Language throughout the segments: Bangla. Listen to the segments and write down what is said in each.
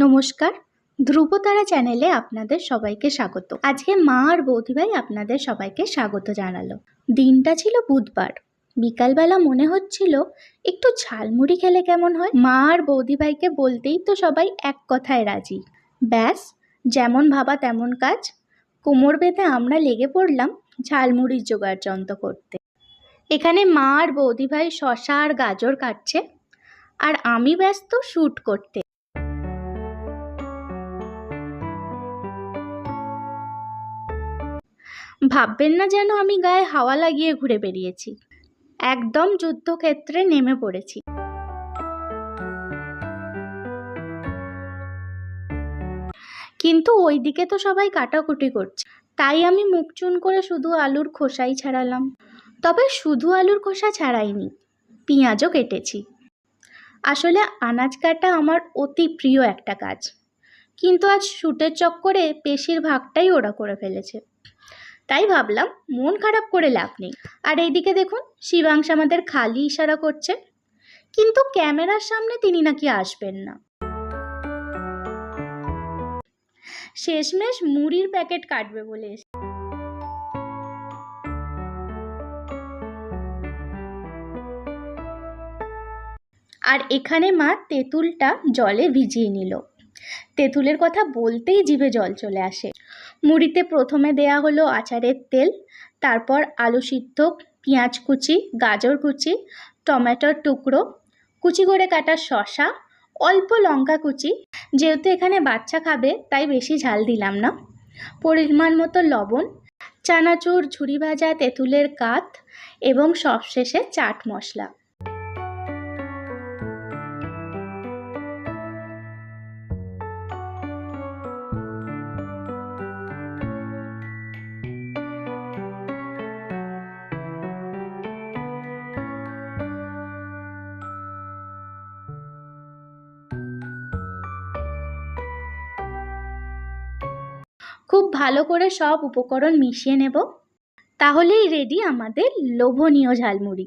নমস্কার, ধ্রুবতারা চ্যানেলে আপনাদের সবাইকে স্বাগত। আজকে মা আর বৌদিভাই আপনাদের সবাইকে স্বাগত জানালো। দিনটা ছিল বুধবার। বিকালবেলা মনে হচ্ছিল একটু ঝালমুড়ি খেলে কেমন হয়। মা আর বৌদিভাইকে বলতেই তো সবাই এক কথায় রাজি। ব্যাস, যেমন ভাবা তেমন কাজ। কোমর বেঁধে আমরা লেগে পড়লাম ঝালমুড়ির জোগাড় যন্ত্র করতে। এখানে মা আর বৌদিভাই শসা আর গাজর কাটছে, আর আমি ব্যস্ত শ্যুট করতে। ভাববেন না যেন আমি গায়ে হাওয়া লাগিয়ে ঘুরে বেরিয়েছি। একদম যুদ্ধক্ষেত্রে নেমে পড়েছি। কিন্তু ওইদিকে তো সবাই কাটাকুটি করছে, তাই আমি মুখ চুন করে শুধু আলুর খোসাই ছাড়ালাম। তবে শুধু আলুর খোসা ছাড়াইনি, পেঁয়াজও কেটেছি। আসলে আনাজ কাটা আমার অতি প্রিয় একটা কাজ, কিন্তু আজ শ্যুটের চক্করে বেশিরভাগটাই ওরা করে ফেলেছে। তাই ভাবলাম মন খারাপ করে লাভ নেই। আর এইদিকে দেখুন, শিবাংশ আমাদের খালি ইশারা করছে, কিন্তু ক্যামেরার সামনে তিনি নাকি আসবেন না। শেষমেশ মুড়ির প্যাকেট কাটবে বলে আর এখানে মা তেঁতুলটা জলে ভিজিয়ে নিল। তেঁতুলের কথা বলতেই জিভে জল চলে আসে। মুড়িতে প্রথমে দেয়া হলো আচারের তেল, তারপর আলু সিদ্ধ, পেঁয়াজ কুচি, গাজর কুচি, টমেটোর টুকরো, কুচি করে কাটা শসা, অল্প লঙ্কা কুচি। যেহেতু এখানে বাচ্চা খাবে তাই বেশি ঝাল দিলাম না। পরিমাণ মতো লবণ, চানাচুর, ঝুরি ভাজা তেঁতুলের কাত এবং সবশেষে চাট মশলা। খুব ভালো করে সব উপকরণ মিশিয়ে নেব, তাহলেই রেডি আমাদের লোভনীয় ঝালমুড়ি।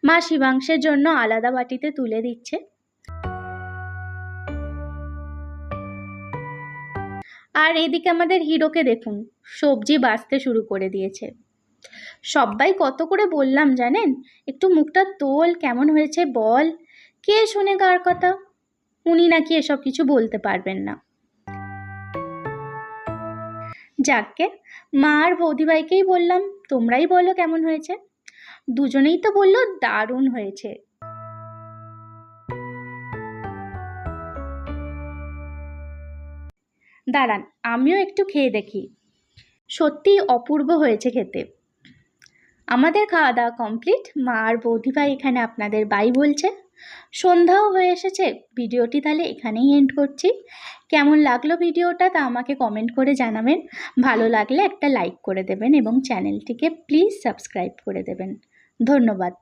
মা শিবাংশের জন্য আলাদা বাটিতে তুলে দিচ্ছে। আর এদিকে আমাদের হিরোকে দেখুন, সবজি বাছতে শুরু করে দিয়েছে। সবাই কত করে বললাম জানেন, একটু মুখটা তোল, কেমন হয়েছে বল। কে শুনে কার কথা? উনি নাকি এসব কিছু বলতে পারবেন না। যাকগে, মা আর বৌদিভাইকেই বললাম তোমরাই বলো কেমন হয়েছে। দুজনেই তো বললো দারুণ হয়েছে। দাঁড়ান, আমিও একটু খেয়ে দেখি। সত্যিই অপূর্ব হয়েছে খেতে। আমাদের খাওয়া দাওয়া কমপ্লিট। মা আর বৌদিভাই এখানে আপনাদের বাই বলছে। সন্ধ্যাও হয়ে এসেছে। ভিডিওটি তাহলে এখানেই এন্ড করছি। কেমন লাগলো ভিডিওটা তা আমাকে কমেন্ট করে জানাবেন। ভালো লাগলে একটা লাইক করে দেবেন এবং চ্যানেলটিকে প্লিজ সাবস্ক্রাইব করে দেবেন। ধন্যবাদ।